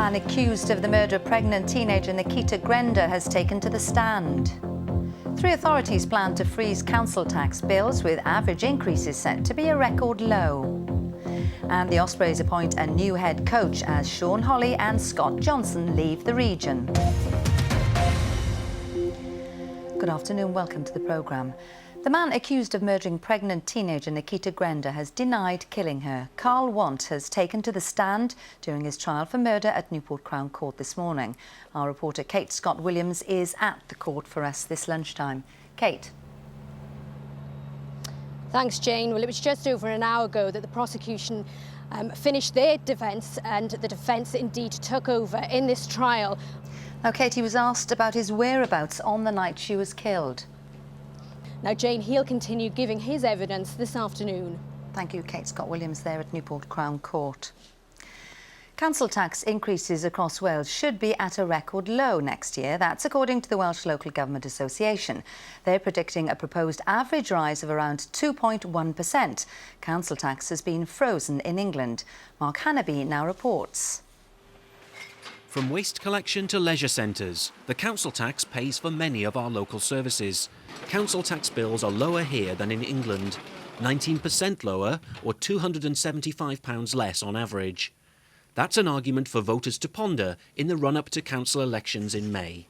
man accused of the murder of pregnant teenager Nikita Grenda has taken to the stand. 3 authorities plan to freeze council tax bills, with average increases set to be a record low. And the Ospreys appoint a new head coach as Sean Holley and Scott Johnson leave the region. Good afternoon, welcome to the programme. The man accused of murdering pregnant teenager Nikita Grenda has denied killing her. Carl Want has taken to the stand during his trial for murder at Newport Crown Court this morning. Our reporter Kate Scott-Williams is at the court for us this lunchtime. Kate. Thanks, Jane. Well, it was just over an hour ago that the prosecution finished their defence, and the defence indeed took over in this trial. Now, Kate, he was asked about his whereabouts on the night she was killed. Now, Jane, he'll continue giving his evidence this afternoon. Thank you, Kate Scott-Williams there at Newport Crown Court. Council tax increases across Wales should be at a record low next year. That's according to the Welsh Local Government Association. They're predicting a proposed average rise of around 2.1%. Council tax has been frozen in England. Mark Hannaby now reports. From waste collection to leisure centres, the council tax pays for many of our local services. Council tax bills are lower here than in England, 19% lower or £275 less on average. That's an argument for voters to ponder in the run-up to council elections in May.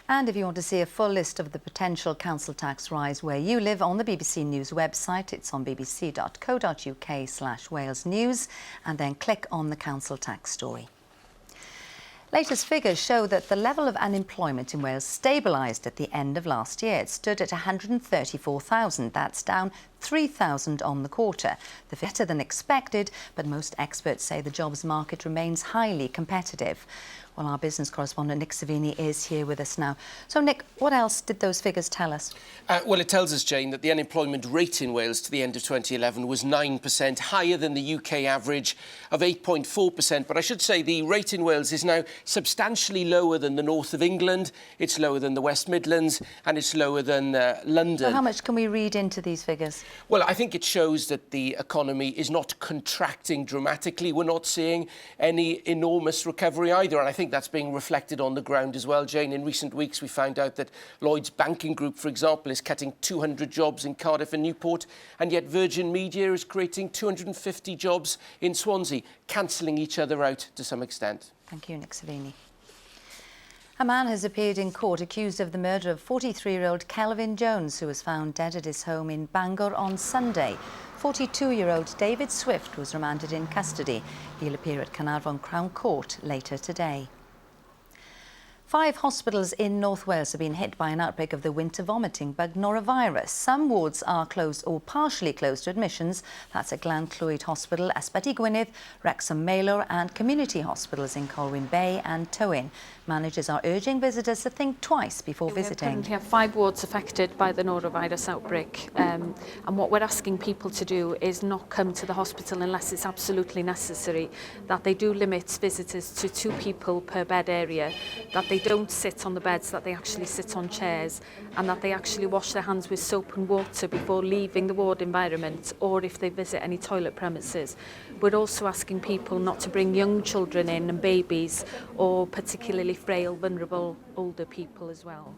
And if you want to see a full list of the potential council tax rise where you live, on the BBC News website, it's on bbc.co.uk/Wales News, and then click on the council tax story. Latest figures show that the level of unemployment in Wales stabilised at the end of last year. It stood at 134,000. That's down 3,000 on the quarter. The better than expected, but most experts say the jobs market remains highly competitive. Well, our business correspondent Nick Savini is here with us now. So, Nick, what else did those figures tell us? Well, it tells us, Jane, that the unemployment rate in Wales to the end of 2011 was 9%, higher than the UK average of 8.4%. But I should say the rate in Wales is now substantially lower than the north of England, it's lower than the West Midlands, and it's lower than London. So how much can we read into these figures? Well, I think it shows that the economy is not contracting dramatically. We're not seeing any enormous recovery either. And I think that's being reflected on the ground as well, Jane. In recent weeks, we found out that Lloyds Banking Group, for example, is cutting 200 jobs in Cardiff and Newport, and yet Virgin Media is creating 250 jobs in Swansea, cancelling each other out to some extent. Thank you, Nick Savini. A man has appeared in court accused of the murder of 43-year-old Kelvin Jones, who was found dead at his home in Bangor on Sunday. 42-year-old David Swift was remanded in custody. He'll appear at Caernarfon Crown Court later today. 5 hospitals in North Wales have been hit by an outbreak of the winter vomiting bug norovirus. Some wards are closed or partially closed to admissions. That's at Glan-Clwyd Hospital, Ysbyty Gwynedd, Wrexham Maelor and community hospitals in Colwyn Bay and Tywyn. Managers are urging visitors to think twice before visiting. We currently have 5 wards affected by the norovirus outbreak, and what we're asking people to do is not come to the hospital unless it's absolutely necessary, that they do limit visitors to 2 people per bed area, that they don't sit on the beds, that they actually sit on chairs, and that they actually wash their hands with soap and water before leaving the ward environment or if they visit any toilet premises. We're also asking people not to bring young children in and babies, or particularly frail, vulnerable older people as well.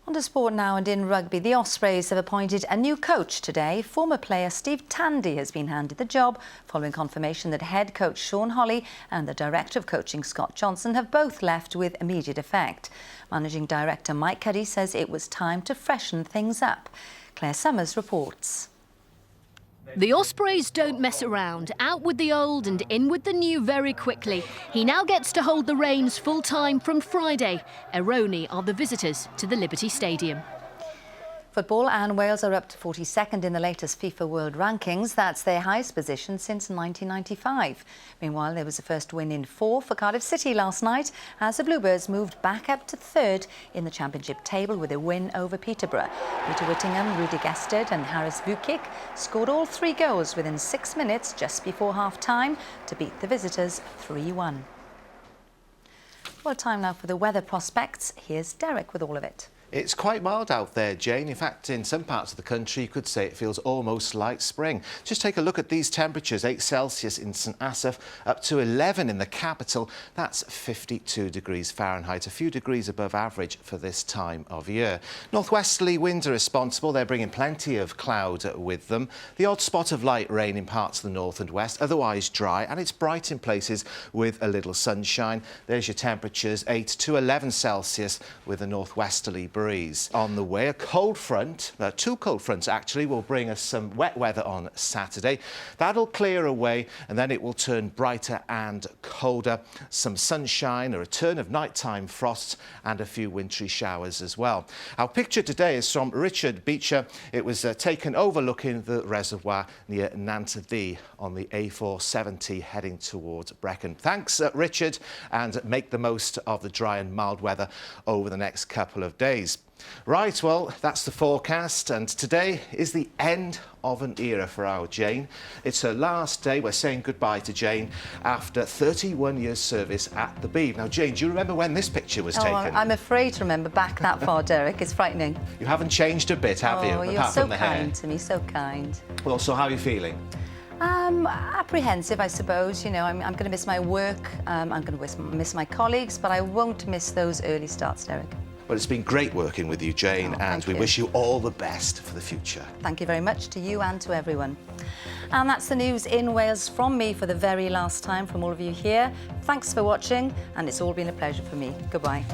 On to sport now, and in rugby, the Ospreys have appointed a new coach today. Former player Steve Tandy has been handed the job following confirmation that head coach Sean Holley and the director of coaching Scott Johnson have both left with immediate effect. Managing director Mike Cuddy says it was time to freshen things up. Claire Summers reports. The Ospreys don't mess around. Out with the old and in with the new very quickly. He now gets to hold the reins full-time from Friday. Eroni are the visitors to the Liberty Stadium. Football, and Wales are up to 42nd in the latest FIFA World Rankings. That's their highest position since 1995. Meanwhile, there was a first win in 4 for Cardiff City last night as the Bluebirds moved back up to 3rd in the Championship table with a win over Peterborough. Peter Whittingham, Rudy Gesterd and Harris Vukic scored all 3 goals within 6 minutes just before half-time to beat the visitors 3-1. Well, time now for the weather prospects. Here's Derek with all of it. It's quite mild out there, Jane. In fact, in some parts of the country, you could say it feels almost like spring. Just take a look at these temperatures. 8 Celsius in St Asaph, up to 11 in the capital. That's 52 degrees Fahrenheit, a few degrees above average for this time of year. Northwesterly winds are responsible. They're bringing plenty of cloud with them. The odd spot of light rain in parts of the north and west, otherwise dry, and it's bright in places with a little sunshine. There's your temperatures, 8 to 11 Celsius with a northwesterly breeze. On the way, a cold front, two cold fronts actually, will bring us some wet weather on Saturday. That'll clear away and then it will turn brighter and colder. Some sunshine, a return of nighttime frosts and a few wintry showers as well. Our picture today is from Richard Beecher. It was taken overlooking the reservoir near Nantyddu on the A470 heading towards Brecon. Thanks, Richard, and make the most of the dry and mild weather over the next couple of days. Right, well, that's the forecast, and today is the end of an era for our Jane. It's her last day. We're saying goodbye to Jane after 31 years service at the Beeb. Now, Jane, do you remember when this picture was taken? I'm afraid to remember back that far, Derek. It's frightening. You haven't changed a bit, have you? Oh, you're so kind to me, so kind. Well, so how are you feeling? Apprehensive, I suppose. You know, I'm going to miss my work, I'm going to miss my colleagues, but I won't miss those early starts, Derek. Well, it's been great working with you, Jane, and we wish you all the best for the future. Thank you very much to you and to everyone. And that's the news in Wales from me for the very last time, from all of you here. Thanks for watching, and it's all been a pleasure for me. Goodbye.